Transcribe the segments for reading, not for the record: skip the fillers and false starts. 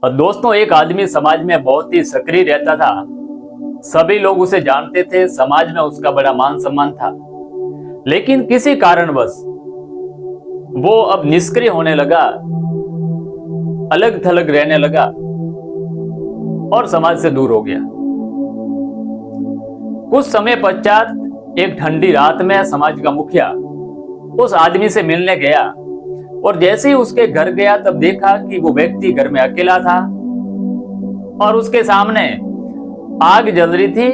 और दोस्तों, एक आदमी समाज में बहुत ही सक्रिय रहता था। सभी लोग उसे जानते थे, समाज में उसका बड़ा मान सम्मान था। लेकिन किसी कारणवश वो अब निष्क्रिय होने लगा, अलग थलग रहने लगा और समाज से दूर हो गया। कुछ समय पश्चात एक ठंडी रात में समाज का मुखिया उस आदमी से मिलने गया और जैसे ही उसके घर गया तब देखा कि वो व्यक्ति घर में अकेला था और उसके सामने आग जल रही थी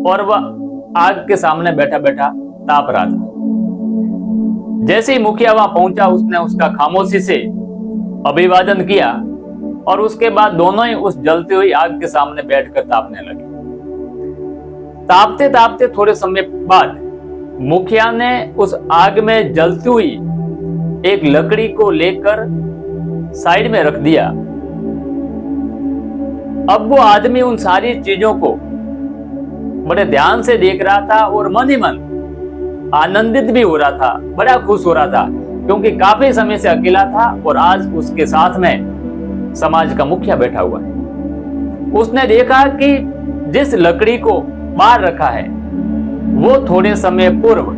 और वह आग के सामने बैठा बैठा ताप रहा था। जैसे ही मुखिया वहां पहुंचा, उसने उसका खामोशी से अभिवादन किया और उसके बाद दोनों ही उस जलती हुई आग के सामने बैठकर तापने लगे। तापते तापते थोड़े समय बाद मुखिया ने उस आग में जलती हुई एक लकड़ी को लेकर साइड में रख दिया। अब वो आदमी उन सारी चीजों को बड़े ध्यान से देख रहा था और मन ही मन आनंदित भी हो रहा था, बड़ा खुश हो रहा था, क्योंकि काफी समय से अकेला था और आज उसके साथ में समाज का मुखिया बैठा हुआ है। उसने देखा कि जिस लकड़ी को बाहर रखा है वो थोड़े समय पूर्व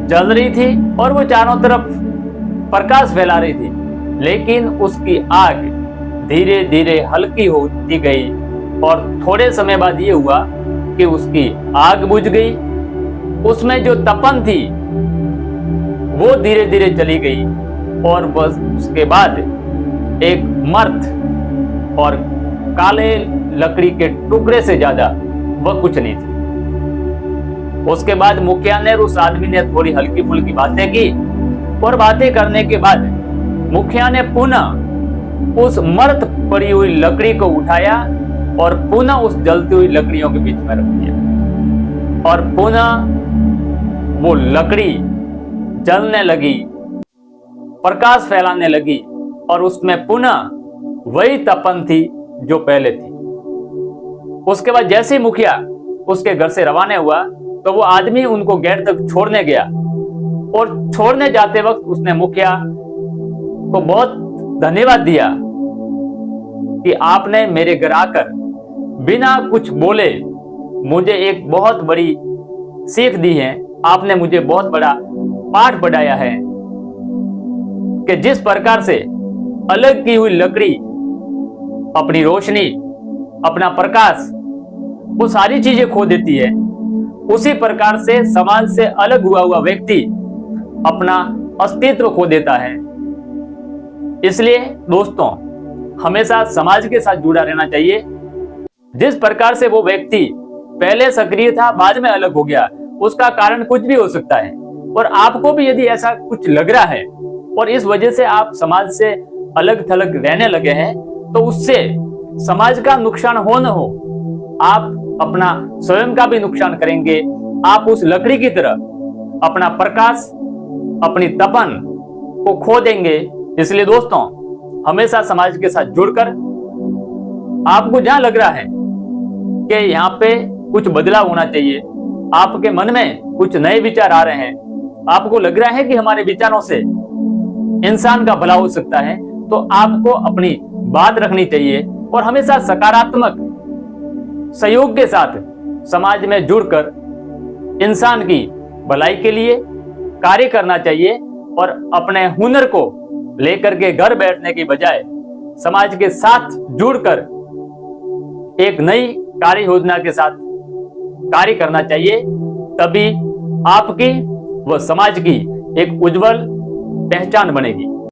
जल रही थी और वो चारों तरफ प्रकाश फैला रही थी, लेकिन उसकी आग धीरे धीरे हल्की होती गई और थोड़े समय बाद ये हुआ कि उसकी आग बुझ गई। उसमें जो तपन थी वो धीरे धीरे चली गई और बस उसके बाद एक मर्द और काले लकड़ी के टुकड़े से ज्यादा वह कुछ नहीं थी। उसके बाद मुखिया ने, उस आदमी ने थोड़ी हल्की फुल्की बातें की और बातें करने के बाद मुखिया ने पुनः उस मर्द पड़ी हुई लकड़ी को उठाया और पुनः उस जलती हुई लकड़ियों के बीच में रख दिया और पुनः वो लकड़ी जलने लगी, प्रकाश फैलाने लगी और उसमें पुनः वही तपन थी जो पहले थी। उसके बाद जैसे ही मुखिया उसके घर से रवाना हुआ तो वो आदमी उनको गेट तक छोड़ने गया और छोड़ने जाते वक्त उसने मुखिया को बहुत धन्यवाद दिया कि आपने मेरे घर आकर बिना कुछ बोले मुझे एक बहुत बड़ी सीख दी है। आपने मुझे बहुत बड़ा पाठ पढ़ाया है कि जिस प्रकार से अलग की हुई लकड़ी अपनी रोशनी, अपना प्रकाश, वो सारी चीजें खो देती है, उसी प्रकार से समाज से अलग हुआ व्यक्ति अपना अस्तित्व खो देता है। इसलिए दोस्तों, हमेशा समाज के साथ जुड़ा रहना चाहिए। जिस प्रकार से वो व्यक्ति पहले सक्रिय था, बाद में अलग हो गया, उसका कारण कुछ भी हो सकता है और आपको भी यदि ऐसा कुछ लग रहा है और इस वजह से आप समाज से अलग थलग रहने लगे हैं, तो उससे समाज का नुकसान हो न हो, आप अपना स्वयं का भी नुकसान करेंगे। आप उस लकड़ी की तरह अपना प्रकाश, अपनी तपन को खो देंगे। इसलिए दोस्तों, हमेशा समाज के साथ जुड़कर आपको जहां लग रहा है कि यहाँ पे कुछ बदलाव होना चाहिए, आपके मन में कुछ नए विचार आ रहे हैं, आपको लग रहा है कि हमारे विचारों से इंसान का भला हो सकता है, तो आपको अपनी बात रखनी चाहिए और हमेशा सकारात्मक सहयोग के साथ समाज में जुड़कर इंसान की भलाई के लिए कार्य करना चाहिए और अपने हुनर को लेकर के घर बैठने की बजाय समाज के साथ जुड़कर एक नई कार्य योजना के साथ कार्य करना चाहिए। तभी आपकी व समाज की एक उज्जवल पहचान बनेगी।